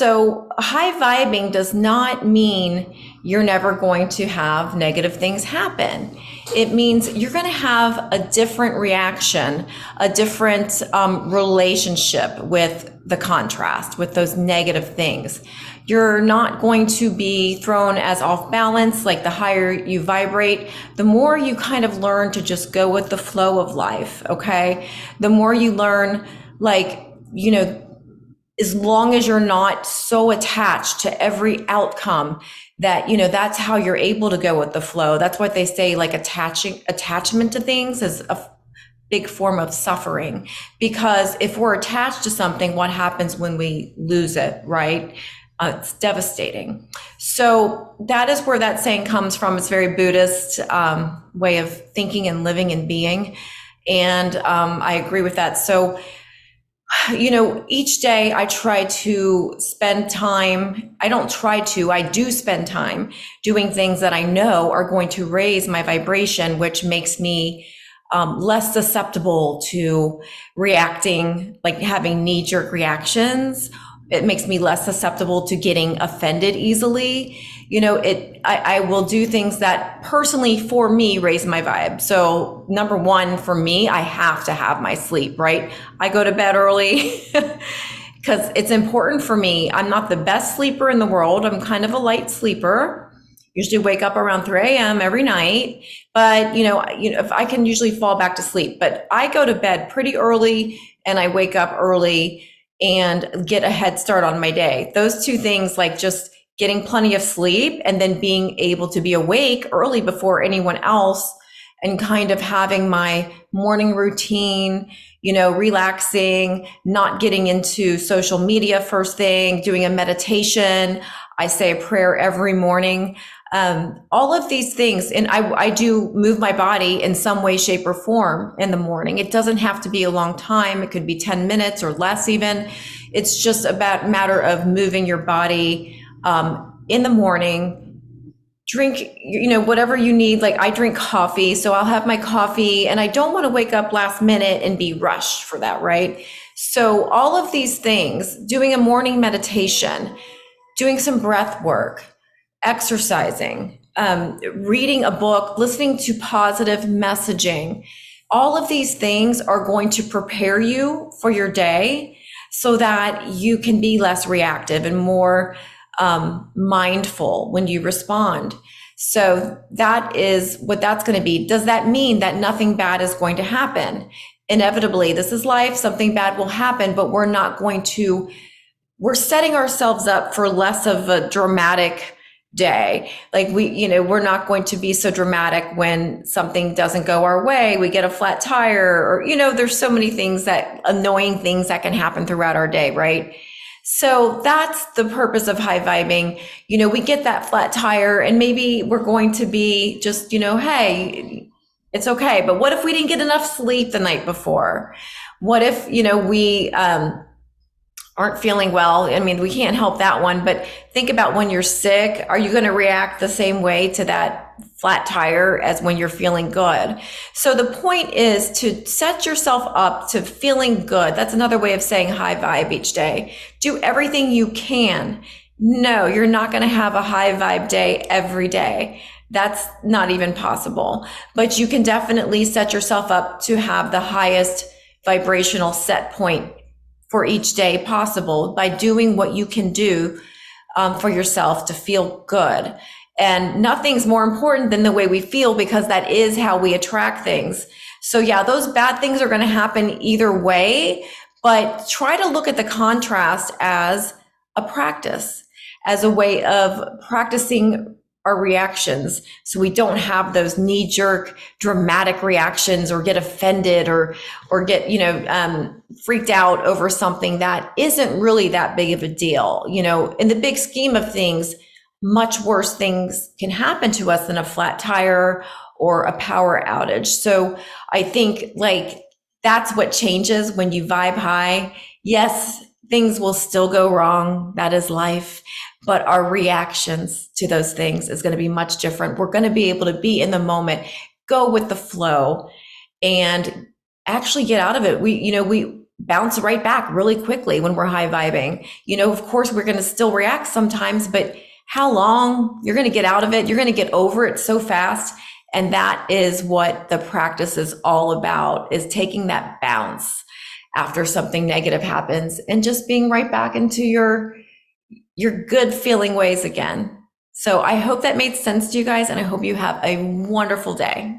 So high vibing does not mean you're never going to have negative things happen. It means you're going to have a different reaction, a different relationship with the contrast, with those negative things. You're not going to be thrown as off balance. Like the higher you vibrate, the more you kind of learn to just go with the flow of life. Okay. The more you learn, like, as long as you're not so attached to every outcome that, that's how you're able to go with the flow. That's what they say, like attachment to things is a big form of suffering, because if we're attached to something, what happens when we lose it, right? It's devastating. So that is where that saying comes from. It's very Buddhist way of thinking and living and being. And I agree with that. So, each day I try to spend time. I do spend time doing things that I know are going to raise my vibration, which makes me less susceptible to reacting, like having knee-jerk reactions. It makes me less susceptible to getting offended easily. I will do things that personally for me raise my vibe. So number one, for me, I have to have my sleep, right? I go to bed early because it's important for me. I'm not the best sleeper in the world. I'm kind of a light sleeper. Usually wake up around 3 a.m. every night, but if I can usually fall back to sleep, but I go to bed pretty early and I wake up early and get a head start on my day. Those two things, like just getting plenty of sleep and then being able to be awake early before anyone else and kind of having my morning routine, relaxing, not getting into social media first thing, doing a meditation. I say a prayer every morning. All of these things. And I do move my body in some way, shape, or form in the morning. It doesn't have to be a long time. It could be 10 minutes or less even. It's just about matter of moving your body in the morning. Drink, whatever you need. Like I drink coffee, so I'll have my coffee, and I don't want to wake up last minute and be rushed for that, right? So all of these things, doing a morning meditation, doing some breath work, exercising, reading a book, listening to positive messaging, all of these things are going to prepare you for your day so that you can be less reactive and more mindful when you respond. So that is what that's going to be. Does that mean that nothing bad is going to happen? Inevitably, this is life. Something bad will happen, but we're setting ourselves up for less of a dramatic day. Like we're not going to be so dramatic when something doesn't go our way. We get a flat tire, or, there's so many annoying things that can happen throughout our day, right? So that's the purpose of high vibing. We get that flat tire and maybe we're going to be just, hey, it's okay. But what if we didn't get enough sleep the night before? What if, we aren't feeling well? I mean, we can't help that one, but think about when you're sick. Are you going to react the same way to that flat tire as when you're feeling good? So the point is to set yourself up to feeling good. That's another way of saying high vibe each day. Do everything you can. No, you're not going to have a high vibe day every day. That's not even possible, but you can definitely set yourself up to have the highest vibrational set point for each day possible by doing what you can do for yourself to feel good. And nothing's more important than the way we feel, because that is how we attract things. So yeah, those bad things are going to happen either way, but try to look at the contrast as a practice, as a way of practicing our reactions, so we don't have those knee-jerk dramatic reactions or get offended or get freaked out over something that isn't really that big of a deal. In the big scheme of things, much worse things can happen to us than a flat tire or a power outage. So I think that's what changes when you vibe high. Yes, things will still go wrong. That is life. But our reactions to those things is going to be much different. We're going to be able to be in the moment, go with the flow, and actually get out of it. We bounce right back really quickly when we're high vibing. Of course, we're going to still react sometimes, but how long? You're going to get out of it. You're going to get over it so fast. And that is what the practice is all about, is taking that bounce after something negative happens and just being right back into your good feeling ways again. So I hope that made sense to you guys, and I hope you have a wonderful day.